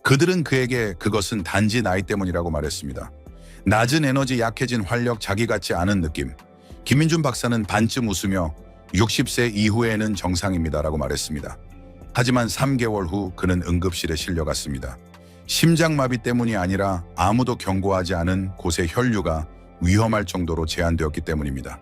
그들은 그에게 그것은 단지 나이 때문이라고 말했습니다. 낮은 에너지, 약해진 활력, 자기 같지 않은 느낌. 김민준 박사는 반쯤 웃으며 60세 이후에는 정상입니다라고 말했습니다. 하지만 3개월 후 그는 응급실에 실려갔습니다. 심장마비 때문이 아니라 아무도 경고하지 않은 곳의 혈류가 위험할 정도로 제한되었기 때문입니다.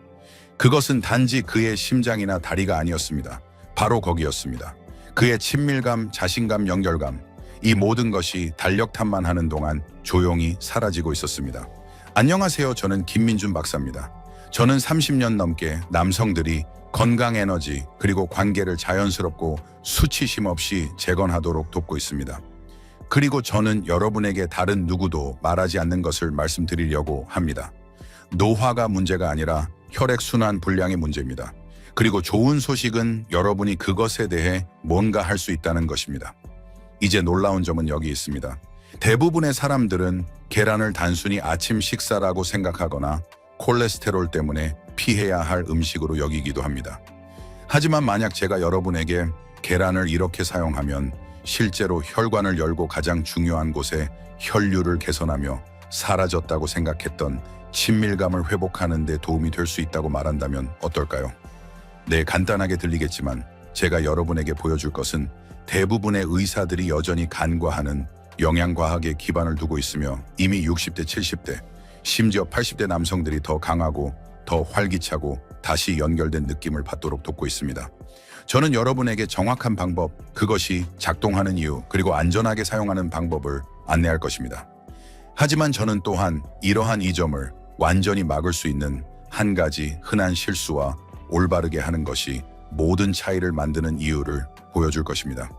그것은 단지 그의 심장이나 다리가 아니었습니다. 바로 거기였습니다. 그의 친밀감, 자신감, 연결감, 이 모든 것이 달력탑만 하는 동안 조용히 사라지고 있었습니다. 안녕하세요. 저는 김민준 박사입니다. 저는 30년 넘게 남성들이 건강 에너지 그리고 관계를 자연스럽고 수치심 없이 재건하도록 돕고 있습니다. 그리고 저는 여러분에게 다른 누구도 말하지 않는 것을 말씀드리려고 합니다. 노화가 문제가 아니라 혈액순환 불량의 문제입니다. 그리고 좋은 소식은 여러분이 그것에 대해 뭔가 할 수 있다는 것입니다. 이제 놀라운 점은 여기 있습니다. 대부분의 사람들은 계란을 단순히 아침 식사라고 생각하거나 콜레스테롤 때문에 피해야 할 음식으로 여기기도 합니다. 하지만 만약 제가 여러분에게 계란을 이렇게 사용하면 실제로 혈관을 열고 가장 중요한 곳에 혈류를 개선하며 사라졌다고 생각했던 친밀감을 회복하는 데 도움이 될 수 있다고 말한다면 어떨까요? 네, 간단하게 들리겠지만 제가 여러분에게 보여줄 것은 대부분의 의사들이 여전히 간과하는 영양과학에 기반을 두고 있으며 이미 60대, 70대, 심지어 80대 남성들이 더 강하고 더 활기차고 다시 연결된 느낌을 받도록 돕고 있습니다. 저는 여러분에게 정확한 방법, 그것이 작동하는 이유, 그리고 안전하게 사용하는 방법을 안내할 것입니다. 하지만 저는 또한 이러한 이점을 완전히 막을 수 있는 한 가지 흔한 실수와 올바르게 하는 것이 모든 차이를 만드는 이유를 보여줄 것입니다.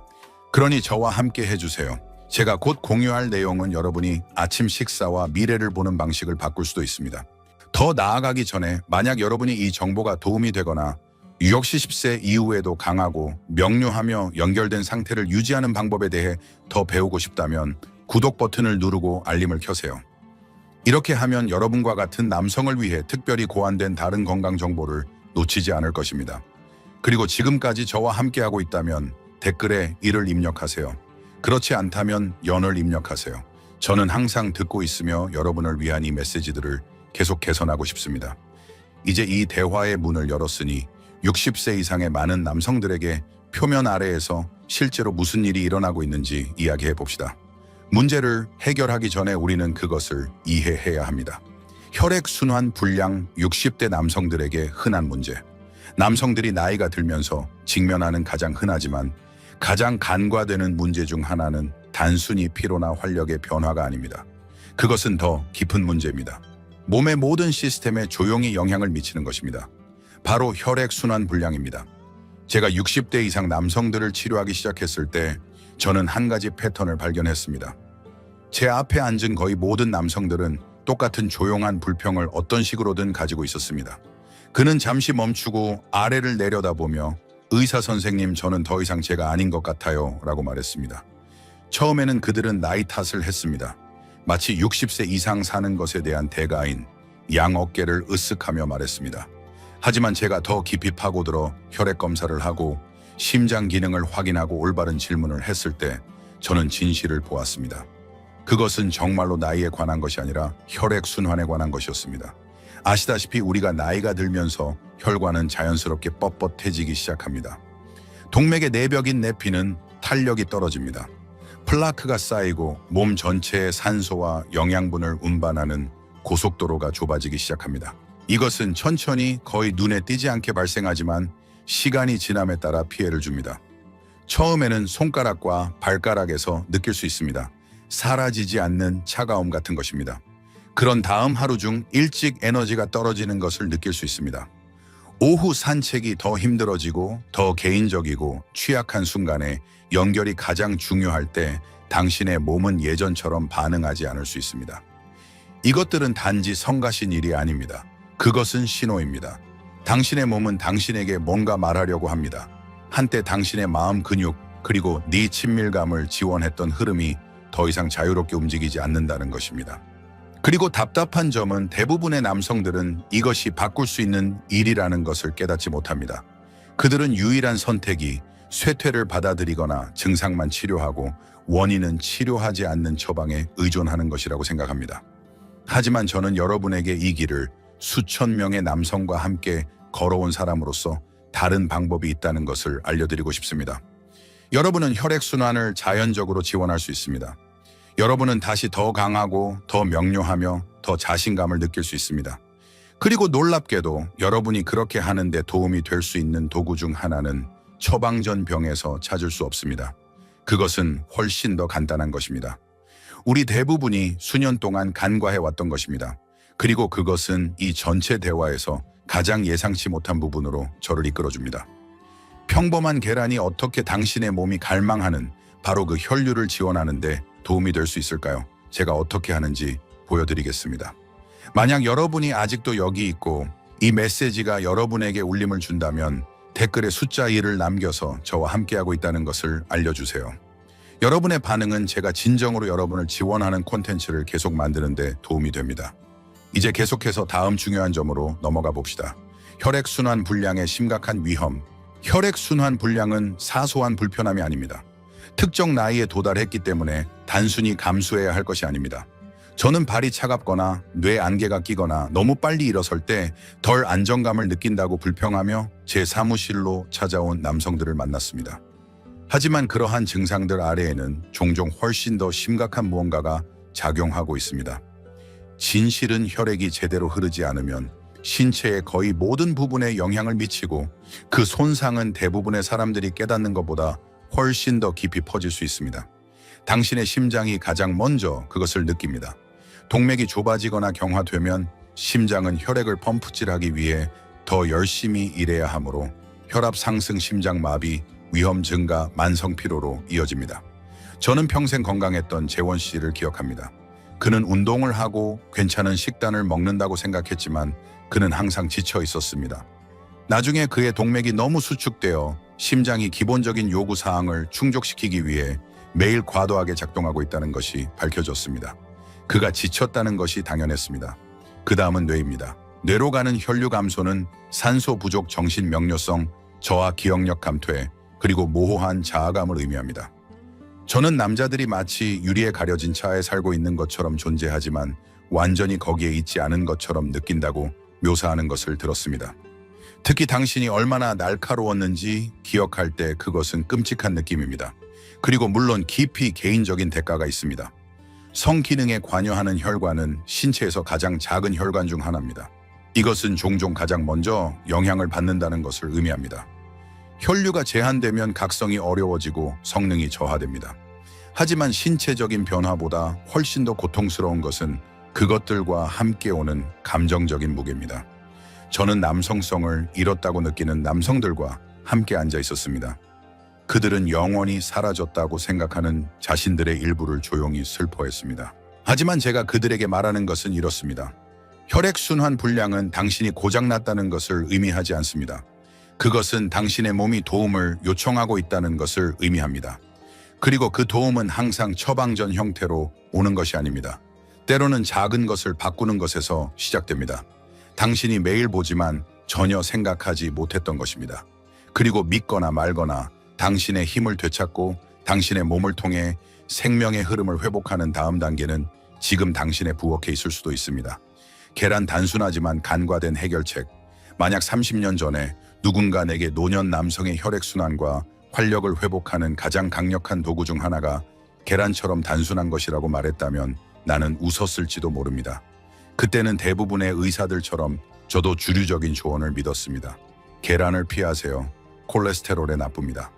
그러니 저와 함께 해주세요. 제가 곧 공유할 내용은 여러분이 아침 식사와 미래를 보는 방식을 바꿀 수도 있습니다. 더 나아가기 전에 만약 여러분이 이 정보가 도움이 되거나 60세 이후에도 강하고 명료하며 연결된 상태를 유지하는 방법에 대해 더 배우고 싶다면 구독 버튼을 누르고 알림을 켜세요. 이렇게 하면 여러분과 같은 남성을 위해 특별히 고안된 다른 건강 정보를 놓치지 않을 것입니다. 그리고 지금까지 저와 함께하고 있다면 댓글에 이를 입력하세요. 그렇지 않다면 연을 입력하세요. 저는 항상 듣고 있으며 여러분을 위한 이 메시지들을 계속 개선하고 싶습니다. 이제 이 대화의 문을 열었으니 60세 이상의 많은 남성들에게 표면 아래에서 실제로 무슨 일이 일어나고 있는지 이야기해 봅시다. 문제를 해결하기 전에 우리는 그것을 이해해야 합니다. 혈액순환 불량 60대 남성들에게 흔한 문제. 남성들이 나이가 들면서 직면하는 가장 흔하지만 가장 간과되는 문제 중 하나는 단순히 피로나 활력의 변화가 아닙니다. 그것은 더 깊은 문제입니다. 몸의 모든 시스템에 조용히 영향을 미치는 것입니다. 바로 혈액순환 불량입니다. 제가 60대 이상 남성들을 치료하기 시작했을 때 저는 한 가지 패턴을 발견했습니다. 제 앞에 앉은 거의 모든 남성들은 똑같은 조용한 불평을 어떤 식으로든 가지고 있었습니다. 그는 잠시 멈추고 아래를 내려다보며 의사 선생님, 저는 더 이상 제가 아닌 것 같아요 라고 말했습니다. 처음에는 그들은 나이 탓을 했습니다. 마치 60세 이상 사는 것에 대한 대가인 양 어깨를 으쓱하며 말했습니다. 하지만 제가 더 깊이 파고들어 혈액 검사를 하고 심장 기능을 확인하고 올바른 질문을 했을 때 저는 진실을 보았습니다. 그것은 정말로 나이에 관한 것이 아니라 혈액순환에 관한 것이었습니다. 아시다시피 우리가 나이가 들면서 혈관은 자연스럽게 뻣뻣해지기 시작합니다. 동맥의 내벽인 내피는 탄력이 떨어집니다. 플라크가 쌓이고 몸 전체의 산소와 영양분을 운반하는 고속도로가 좁아지기 시작합니다. 이것은 천천히 거의 눈에 띄지 않게 발생하지만 시간이 지남에 따라 피해를 줍니다. 처음에는 손가락과 발가락에서 느낄 수 있습니다. 사라지지 않는 차가움 같은 것입니다. 그런 다음 하루 중 일찍 에너지가 떨어지는 것을 느낄 수 있습니다. 오후 산책이 더 힘들어지고 더 개인적이고 취약한 순간에 연결이 가장 중요할 때 당신의 몸은 예전처럼 반응하지 않을 수 있습니다. 이것들은 단지 성가신 일이 아닙니다. 그것은 신호입니다. 당신의 몸은 당신에게 뭔가 말하려고 합니다. 한때 당신의 마음 근육 그리고 네 친밀감을 지원했던 흐름이 더 이상 자유롭게 움직이지 않는다는 것입니다. 그리고 답답한 점은 대부분의 남성들은 이것이 바꿀 수 있는 일이라는 것을 깨닫지 못합니다. 그들은 유일한 선택이 쇠퇴를 받아들이거나 증상만 치료하고 원인은 치료하지 않는 처방에 의존하는 것이라고 생각합니다. 하지만 저는 여러분에게 이 길을 수천 명의 남성과 함께 걸어온 사람으로서 다른 방법이 있다는 것을 알려드리고 싶습니다. 여러분은 혈액순환을 자연적으로 지원할 수 있습니다. 여러분은 다시 더 강하고 더 명료하며 더 자신감을 느낄 수 있습니다. 그리고 놀랍게도 여러분이 그렇게 하는데 도움이 될 수 있는 도구 중 하나는 처방전 병에서 찾을 수 없습니다. 그것은 훨씬 더 간단한 것입니다. 우리 대부분이 수년 동안 간과해 왔던 것입니다. 그리고 그것은 이 전체 대화에서 가장 예상치 못한 부분으로 저를 이끌어줍니다. 평범한 계란이 어떻게 당신의 몸이 갈망하는 바로 그 혈류를 지원하는데 도움이 될 수 있을까요? 제가 어떻게 하는지 보여드리겠습니다. 만약 여러분이 아직도 여기 있고 이 메시지가 여러분에게 울림을 준다면 댓글에 숫자 1을 남겨서 저와 함께하고 있다는 것을 알려주세요. 여러분의 반응은 제가 진정으로 여러분을 지원하는 콘텐츠를 계속 만드는 데 도움이 됩니다. 이제 계속해서 다음 중요한 점으로 넘어가 봅시다. 혈액순환 불량의 심각한 위험. 혈액순환 불량은 사소한 불편함이 아닙니다. 특정 나이에 도달했기 때문에 단순히 감수해야 할 것이 아닙니다. 저는 발이 차갑거나 뇌 안개가 끼거나 너무 빨리 일어설 때 덜 안정감을 느낀다고 불평하며 제 사무실로 찾아온 남성들을 만났습니다. 하지만 그러한 증상들 아래에는 종종 훨씬 더 심각한 무언가가 작용하고 있습니다. 진실은 혈액이 제대로 흐르지 않으면 신체의 거의 모든 부분에 영향을 미치고 그 손상은 대부분의 사람들이 깨닫는 것보다 훨씬 더 깊이 퍼질 수 있습니다. 당신의 심장이 가장 먼저 그것을 느낍니다. 동맥이 좁아지거나 경화되면 심장은 혈액을 펌프질하기 위해 더 열심히 일해야 하므로 혈압 상승, 심장 마비, 위험 증가, 만성 피로로 이어집니다. 저는 평생 건강했던 재원 씨를 기억합니다. 그는 운동을 하고 괜찮은 식단을 먹는다고 생각했지만 그는 항상 지쳐 있었습니다. 나중에 그의 동맥이 너무 수축되어 심장이 기본적인 요구 사항을 충족시키기 위해 매일 과도하게 작동하고 있다는 것이 밝혀졌습니다. 그가 지쳤다는 것이 당연했습니다. 그 다음은 뇌입니다. 뇌로 가는 혈류 감소는 산소 부족, 정신 명료성, 저하 기억력 감퇴, 그리고 모호한 자아감을 의미합니다. 저는 남자들이 마치 유리에 가려진 차에 살고 있는 것처럼 존재하지만 완전히 거기에 있지 않은 것처럼 느낀다고 묘사하는 것을 들었습니다. 특히 당신이 얼마나 날카로웠는지 기억할 때 그것은 끔찍한 느낌입니다. 그리고 물론 깊이 개인적인 대가가 있습니다. 성기능에 관여하는 혈관은 신체에서 가장 작은 혈관 중 하나입니다. 이것은 종종 가장 먼저 영향을 받는다는 것을 의미합니다. 혈류가 제한되면 각성이 어려워지고 성능이 저하됩니다. 하지만 신체적인 변화보다 훨씬 더 고통스러운 것은 그것들과 함께 오는 감정적인 무게입니다. 저는 남성성을 잃었다고 느끼는 남성들과 함께 앉아 있었습니다. 그들은 영원히 사라졌다고 생각하는 자신들의 일부를 조용히 슬퍼했습니다. 하지만 제가 그들에게 말하는 것은 이렇습니다. 혈액순환 불량은 당신이 고장났다는 것을 의미하지 않습니다. 그것은 당신의 몸이 도움을 요청하고 있다는 것을 의미합니다. 그리고 그 도움은 항상 처방전 형태로 오는 것이 아닙니다. 때로는 작은 것을 바꾸는 것에서 시작됩니다. 당신이 매일 보지만 전혀 생각하지 못했던 것입니다. 그리고 믿거나 말거나 당신의 힘을 되찾고 당신의 몸을 통해 생명의 흐름을 회복하는 다음 단계는 지금 당신의 부엌에 있을 수도 있습니다. 계란 단순하지만 간과된 해결책. 만약 30년 전에 누군가 내게 노년 남성의 혈액순환과 활력을 회복하는 가장 강력한 도구 중 하나가 계란처럼 단순한 것이라고 말했다면 나는 웃었을지도 모릅니다. 그때는 대부분의 의사들처럼 저도 주류적인 조언을 믿었습니다. 계란을 피하세요. 콜레스테롤에 나쁩니다.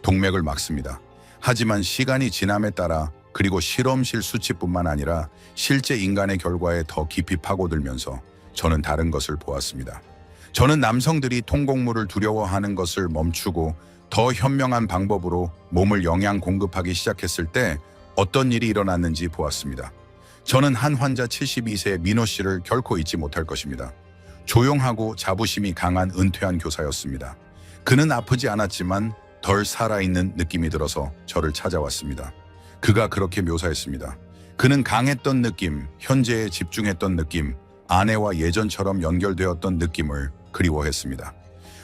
동맥을 막습니다. 하지만 시간이 지남에 따라 그리고 실험실 수치뿐만 아니라 실제 인간의 결과에 더 깊이 파고들면서 저는 다른 것을 보았습니다. 저는 남성들이 통곡물을 두려워하는 것을 멈추고 더 현명한 방법으로 몸을 영양 공급하기 시작했을 때 어떤 일이 일어났는지 보았습니다. 저는 한 환자 72세의 민호 씨를 결코 잊지 못할 것입니다. 조용하고 자부심이 강한 은퇴한 교사였습니다. 그는 아프지 않았지만 덜 살아있는 느낌이 들어서 저를 찾아왔습니다. 그가 그렇게 묘사했습니다. 그는 강했던 느낌, 현재에 집중했던 느낌, 아내와 예전처럼 연결되었던 느낌을 그리워했습니다.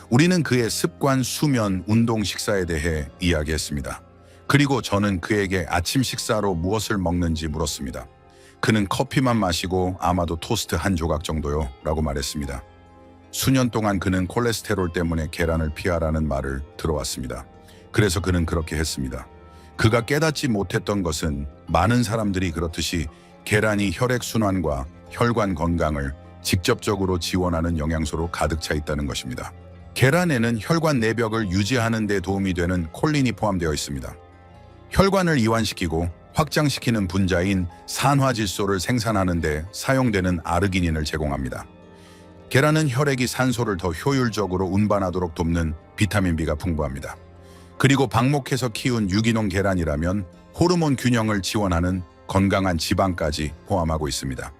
우리는 그의 습관, 수면, 운동, 식사에 대해 이야기했습니다. 그리고 저는 그에게 아침 식사로 무엇을 먹는지 물었습니다. 그는 커피만 마시고 아마도 토스트 한 조각 정도요 라고 말했습니다. 수년 동안 그는 콜레스테롤 때문에 계란을 피하라는 말을 들어왔습니다. 그래서 그는 그렇게 했습니다. 그가 깨닫지 못했던 것은 많은 사람들이 그렇듯이 계란이 혈액순환과 혈관 건강을 직접적으로 지원하는 영양소로 가득 차 있다는 것입니다. 계란에는 혈관 내벽을 유지하는 데 도움이 되는 콜린이 포함되어 있습니다. 혈관을 이완시키고 확장시키는 분자인 산화질소를 생산하는 데 사용되는 아르기닌을 제공합니다. 계란은 혈액이 산소를 더 효율적으로 운반하도록 돕는 비타민 B가 풍부합니다. 그리고 방목해서 키운 유기농 계란이라면 호르몬 균형을 지원하는 건강한 지방까지 포함하고 있습니다.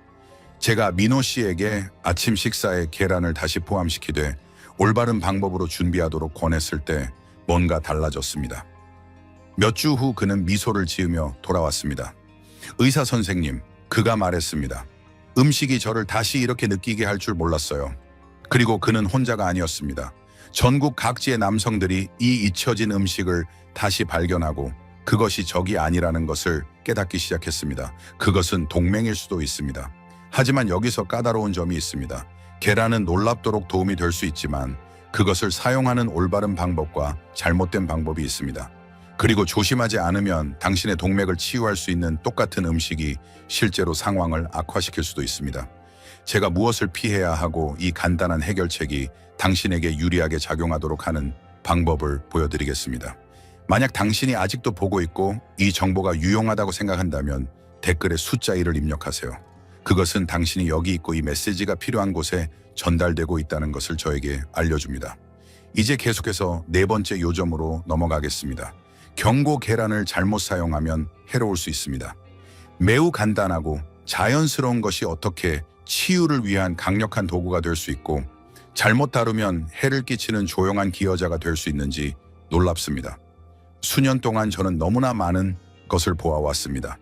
제가 민호 씨에게 아침 식사에 계란을 다시 포함시키되 올바른 방법으로 준비하도록 권했을 때 뭔가 달라졌습니다. 몇 주 후 그는 미소를 지으며 돌아왔습니다. 의사 선생님, 그가 말했습니다. 음식이 저를 다시 이렇게 느끼게 할 줄 몰랐어요. 그리고 그는 혼자가 아니었습니다. 전국 각지의 남성들이 이 잊혀진 음식을 다시 발견하고 그것이 적이 아니라는 것을 깨닫기 시작했습니다. 그것은 동맹일 수도 있습니다. 하지만 여기서 까다로운 점이 있습니다. 계란은 놀랍도록 도움이 될 수 있지만 그것을 사용하는 올바른 방법과 잘못된 방법이 있습니다. 그리고 조심하지 않으면 당신의 동맥을 치유할 수 있는 똑같은 음식이 실제로 상황을 악화시킬 수도 있습니다. 제가 무엇을 피해야 하고 이 간단한 해결책이 당신에게 유리하게 작용하도록 하는 방법을 보여드리겠습니다. 만약 당신이 아직도 보고 있고 이 정보가 유용하다고 생각한다면 댓글에 숫자 1을 입력하세요. 그것은 당신이 여기 있고 이 메시지가 필요한 곳에 전달되고 있다는 것을 저에게 알려줍니다. 이제 계속해서 네 번째 요점으로 넘어가겠습니다. 경고 계란을 잘못 사용하면 해로울 수 있습니다. 매우 간단하고 자연스러운 것이 어떻게 치유를 위한 강력한 도구가 될 수 있고 잘못 다루면 해를 끼치는 조용한 기여자가 될 수 있는지 놀랍습니다. 수년 동안 저는 너무나 많은 것을 보아왔습니다.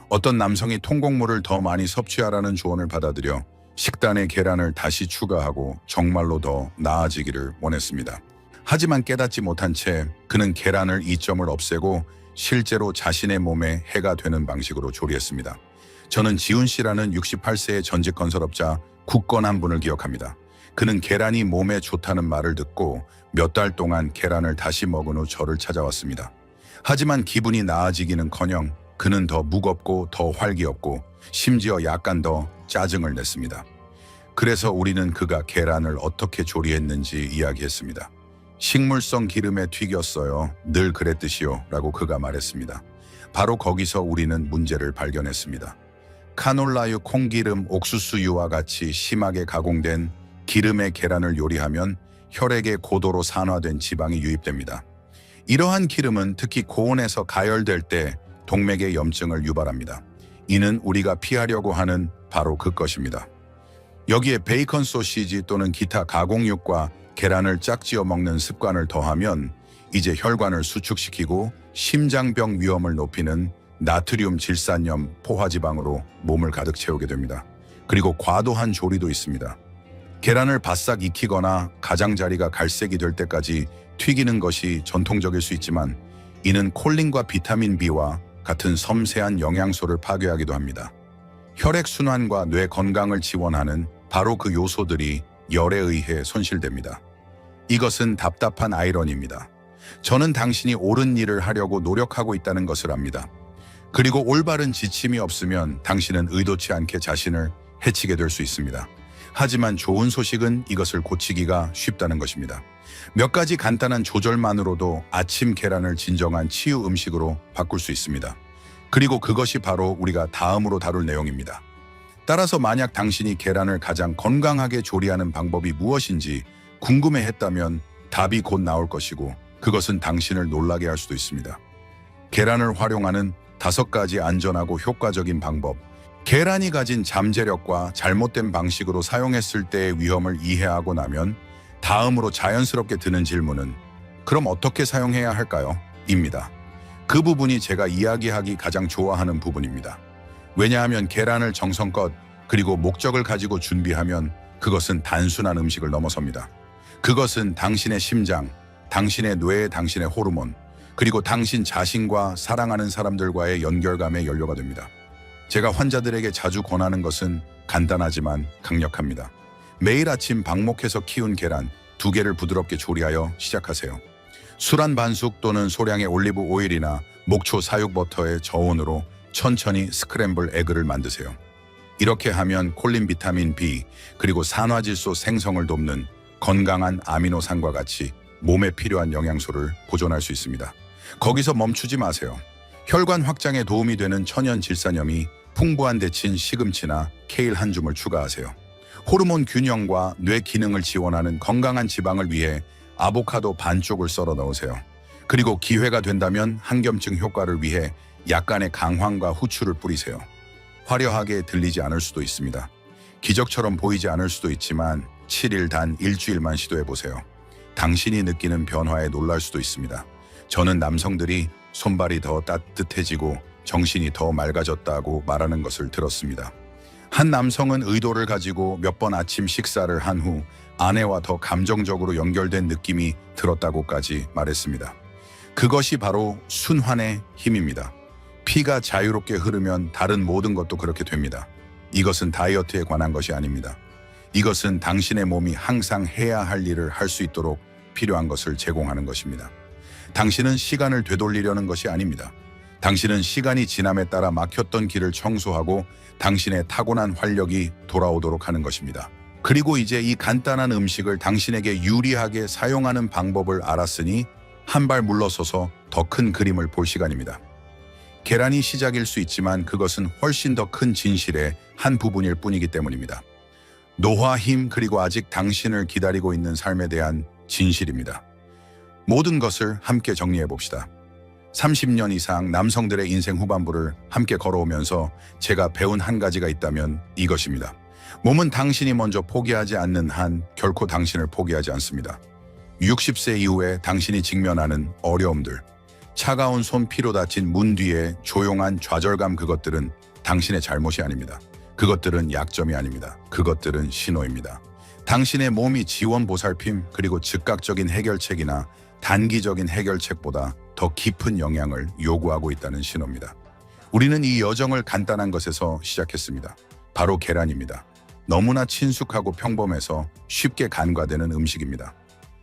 어떤 남성이 통곡물을 더 많이 섭취하라는 조언을 받아들여 식단에 계란을 다시 추가하고 정말로 더 나아지기를 원했습니다. 하지만 깨닫지 못한 채 그는 계란을 이점을 없애고 실제로 자신의 몸에 해가 되는 방식으로 조리했습니다. 저는 지훈 씨라는 68세의 전직 건설업자 국건 한 분을 기억합니다. 그는 계란이 몸에 좋다는 말을 듣고 몇 달 동안 계란을 다시 먹은 후 저를 찾아왔습니다. 하지만 기분이 나아지기는커녕 그는 더 무겁고 더 활기없고 심지어 약간 더 짜증을 냈습니다. 그래서 우리는 그가 계란을 어떻게 조리했는지 이야기했습니다. 식물성 기름에 튀겼어요. 늘 그랬듯이요. 라고 그가 말했습니다. 바로 거기서 우리는 문제를 발견했습니다. 카놀라유, 콩기름, 옥수수유와 같이 심하게 가공된 기름의 계란을 요리하면 혈액에 고도로 산화된 지방이 유입됩니다. 이러한 기름은 특히 고온에서 가열될 때 동맥의 염증을 유발합니다. 이는 우리가 피하려고 하는 바로 그것입니다. 여기에 베이컨 소시지 또는 기타 가공육과 계란을 짝지어 먹는 습관을 더하면 이제 혈관을 수축시키고 심장병 위험을 높이는 나트륨 질산염 포화지방으로 몸을 가득 채우게 됩니다. 그리고 과도한 조리도 있습니다. 계란을 바싹 익히거나 가장자리가 갈색이 될 때까지 튀기는 것이 전통적일 수 있지만 이는 콜린과 비타민 B와 같은 섬세한 영양소를 파괴하기도 합니다. 혈액순환과 뇌 건강을 지원하는 바로 그 요소들이 열에 의해 손실됩니다. 이것은 답답한 아이러니입니다. 저는 당신이 옳은 일을 하려고 노력하고 있다는 것을 압니다. 그리고 올바른 지침이 없으면 당신은 의도치 않게 자신을 해치게 될 수 있습니다. 하지만 좋은 소식은 이것을 고치기가 쉽다는 것입니다. 몇 가지 간단한 조절만으로도 아침 계란을 진정한 치유 음식으로 바꿀 수 있습니다. 그리고 그것이 바로 우리가 다음으로 다룰 내용입니다. 따라서 만약 당신이 계란을 가장 건강하게 조리하는 방법이 무엇인지 궁금해했다면 답이 곧 나올 것이고 그것은 당신을 놀라게 할 수도 있습니다. 계란을 활용하는 5가지 안전하고 효과적인 방법. 계란이 가진 잠재력과 잘못된 방식으로 사용했을 때의 위험을 이해하고 나면 다음으로 자연스럽게 드는 질문은 그럼 어떻게 사용해야 할까요? 입니다. 그 부분이 제가 이야기하기 가장 좋아하는 부분입니다. 왜냐하면 계란을 정성껏 그리고 목적을 가지고 준비하면 그것은 단순한 음식을 넘어섭니다. 그것은 당신의 심장, 당신의 뇌, 당신의 호르몬, 그리고 당신 자신과 사랑하는 사람들과의 연결감의 연료가 됩니다. 제가 환자들에게 자주 권하는 것은 간단하지만 강력합니다. 매일 아침 방목해서 키운 계란 2개를 부드럽게 조리하여 시작하세요. 술 한 반숙 또는 소량의 올리브 오일이나 목초 사육 버터의 저온으로 천천히 스크램블 에그를 만드세요. 이렇게 하면 콜린 비타민 B 그리고 산화질소 생성을 돕는 건강한 아미노산과 같이 몸에 필요한 영양소를 보존할 수 있습니다. 거기서 멈추지 마세요. 혈관 확장에 도움이 되는 천연 질산염이 풍부한 데친 시금치나 케일 한 줌을 추가하세요. 호르몬 균형과 뇌 기능을 지원하는 건강한 지방을 위해 아보카도 반쪽을 썰어 넣으세요. 그리고 기회가 된다면 항염증 효과를 위해 약간의 강황과 후추를 뿌리세요. 화려하게 들리지 않을 수도 있습니다. 기적처럼 보이지 않을 수도 있지만 7일 단 일주일만 시도해보세요. 당신이 느끼는 변화에 놀랄 수도 있습니다. 저는 남성들이 손발이 더 따뜻해지고 정신이 더 맑아졌다고 말하는 것을 들었습니다. 한 남성은 의도를 가지고 몇 번 아침 식사를 한 후 아내와 더 감정적으로 연결된 느낌이 들었다고까지 말했습니다. 그것이 바로 순환의 힘입니다. 피가 자유롭게 흐르면 다른 모든 것도 그렇게 됩니다. 이것은 다이어트에 관한 것이 아닙니다. 이것은 당신의 몸이 항상 해야 할 일을 할 수 있도록 필요한 것을 제공하는 것입니다. 당신은 시간을 되돌리려는 것이 아닙니다. 당신은 시간이 지남에 따라 막혔던 길을 청소하고 당신의 타고난 활력이 돌아오도록 하는 것입니다. 그리고 이제 이 간단한 음식을 당신에게 유리하게 사용하는 방법을 알았으니 한 발 물러서서 더 큰 그림을 볼 시간입니다. 계란이 시작일 수 있지만 그것은 훨씬 더 큰 진실의 한 부분일 뿐이기 때문입니다. 노화, 힘, 그리고 아직 당신을 기다리고 있는 삶에 대한 진실입니다. 모든 것을 함께 정리해 봅시다. 30년 이상 남성들의 인생 후반부를 함께 걸어오면서 제가 배운 한 가지가 있다면 이것입니다. 몸은 당신이 먼저 포기하지 않는 한 결코 당신을 포기하지 않습니다. 60세 이후에 당신이 직면하는 어려움들, 차가운 손 피로 다친 문 뒤에 조용한 좌절감, 그것들은 당신의 잘못이 아닙니다. 그것들은 약점이 아닙니다. 그것들은 신호입니다. 당신의 몸이 지원 보살핌 그리고 즉각적인 해결책이나 단기적인 해결책보다 더 깊은 영향을 요구하고 있다는 신호입니다. 우리는 이 여정을 간단한 것에서 시작했습니다. 바로 계란입니다. 너무나 친숙하고 평범해서 쉽게 간과되는 음식입니다.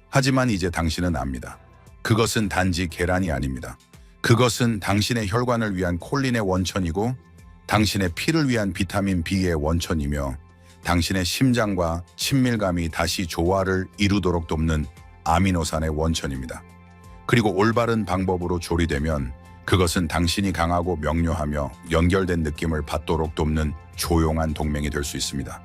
하지만 이제 당신은 압니다. 그것은 단지 계란이 아닙니다. 그것은 당신의 혈관을 위한 콜린의 원천이고 당신의 피를 위한 비타민 B의 원천이며 당신의 심장과 친밀감이 다시 조화를 이루도록 돕는 아미노산의 원천입니다. 그리고 올바른 방법으로 조리되면 그것은 당신이 강하고 명료하며 연결된 느낌을 받도록 돕는 조용한 동맹이 될 수 있습니다.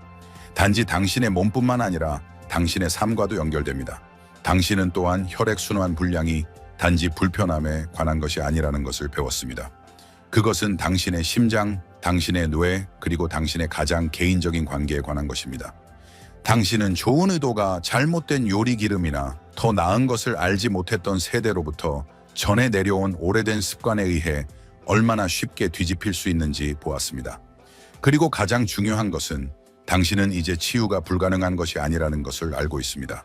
단지 당신의 몸뿐만 아니라 당신의 삶과도 연결됩니다. 당신은 또한 혈액순환 불량이 단지 불편함에 관한 것이 아니라는 것을 배웠습니다. 그것은 당신의 심장, 당신의 뇌, 그리고 당신의 가장 개인적인 관계에 관한 것입니다. 당신은 좋은 의도가 잘못된 요리 기름이나 더 나은 것을 알지 못했던 세대로부터 전해 내려온 오래된 습관에 의해 얼마나 쉽게 뒤집힐 수 있는지 보았습니다. 그리고 가장 중요한 것은 당신은 이제 치유가 불가능한 것이 아니라는 것을 알고 있습니다.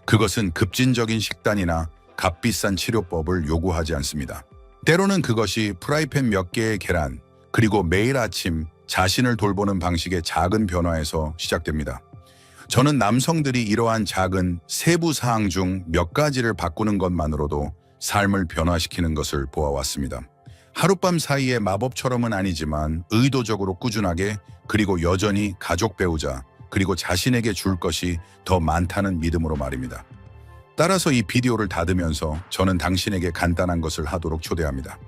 그것은 급진적인 식단이나 값비싼 치료법을 요구하지 않습니다. 때로는 그것이 프라이팬 몇 개의 계란, 그리고 매일 아침 자신을 돌보는 방식의 작은 변화에서 시작됩니다. 저는 남성들이 이러한 작은 세부 사항 중 몇 가지를 바꾸는 것만으로도 삶을 변화시키는 것을 보아왔습니다. 하룻밤 사이에 마법처럼은 아니지만 의도적으로 꾸준하게, 그리고 여전히 가족, 배우자, 그리고 자신에게 줄 것이 더 많다는 믿음으로 말입니다. 따라서 이 비디오를 닫으면서 저는 당신에게 간단한 것을 하도록 초대합니다.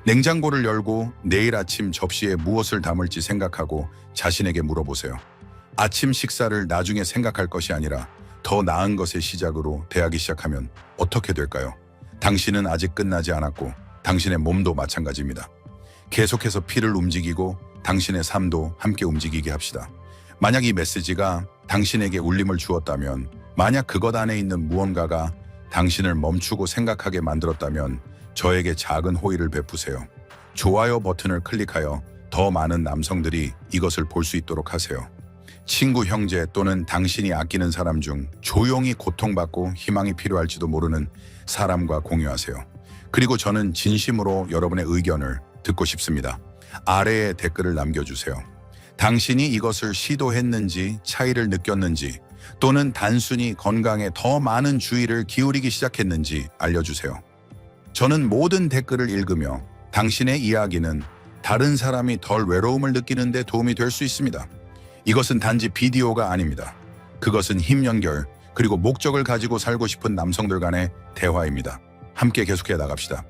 냉장고를 열고 내일 아침 접시에 무엇을 담을지 생각하고 자신에게 물어보세요. 아침 식사를 나중에 생각할 것이 아니라 더 나은 것의 시작으로 대하기 시작하면 어떻게 될까요? 당신은 아직 끝나지 않았고 당신의 몸도 마찬가지입니다. 계속해서 피를 움직이고 당신의 삶도 함께 움직이게 합시다. 만약 이 메시지가 당신에게 울림을 주었다면, 만약 그것 안에 있는 무언가가 당신을 멈추고 생각하게 만들었다면 저에게 작은 호의를 베푸세요. 좋아요 버튼을 클릭하여 더 많은 남성들이 이것을 볼 수 있도록 하세요. 친구, 형제 또는 당신이 아끼는 사람 중 조용히 고통받고 희망이 필요할지도 모르는 사람과 공유하세요. 그리고 저는 진심으로 여러분의 의견을 듣고 싶습니다. 아래에 댓글을 남겨주세요. 당신이 이것을 시도했는지, 차이를 느꼈는지, 또는 단순히 건강에 더 많은 주의를 기울이기 시작했는지 알려주세요. 저는 모든 댓글을 읽으며 당신의 이야기는 다른 사람이 덜 외로움을 느끼는 데 도움이 될 수 있습니다. 이것은 단지 비디오가 아닙니다. 그것은 힘 연결, 그리고 목적을 가지고 살고 싶은 남성들 간의 대화입니다. 함께 계속해 나갑시다.